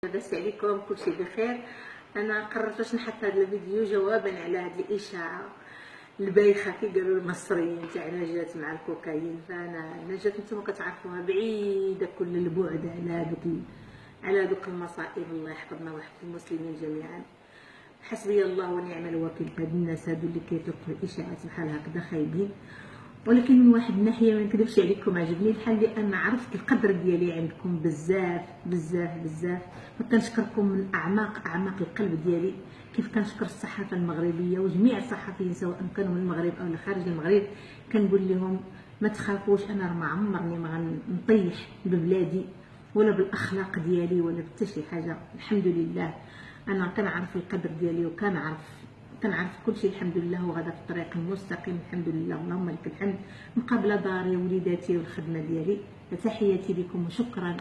لاباس عليكم؟ كلشي بخير. انا قررت باش نحط هذا الفيديو جوابا على هذه الاشاعه البايخه كي قالوا المصريين تاع نجاة مع الكوكايين. فانا نجاة نتوما كتعرفوها بعيده كل البعد على دوك المصائب. الله يحفظنا ويحفظ المسلمين جميعا. حسبي الله ونعم الوكيل في هاد الناس هادو اللي كيطلقوا الاشاعات بحال هكذا خايبين. ولكن من واحد الناحيه ما نكذبش عليكم عجبني الحال، لان عرفت القدر ديالي عندكم بزاف بزاف بزاف. فكنشكركم من اعماق القلب ديالي، كيف كنشكر الصحافه المغربيه وجميع الصحفيين سواء كانوا من المغرب او خارج المغرب. كنقول لهم ما تخافوش، انا ما عمرني ما غنطيح ببلادي ولا بالاخلاق ديالي ولا بحتى شي حاجه. الحمد لله انا كنعرف القدر ديالي وكنعرف كل شيء الحمد لله، وغدا في الطريق المستقيم الحمد لله. اللهم لك الحمد مقابله داري ووليداتي والخدمه ديالي. تحياتي لكم وشكرا.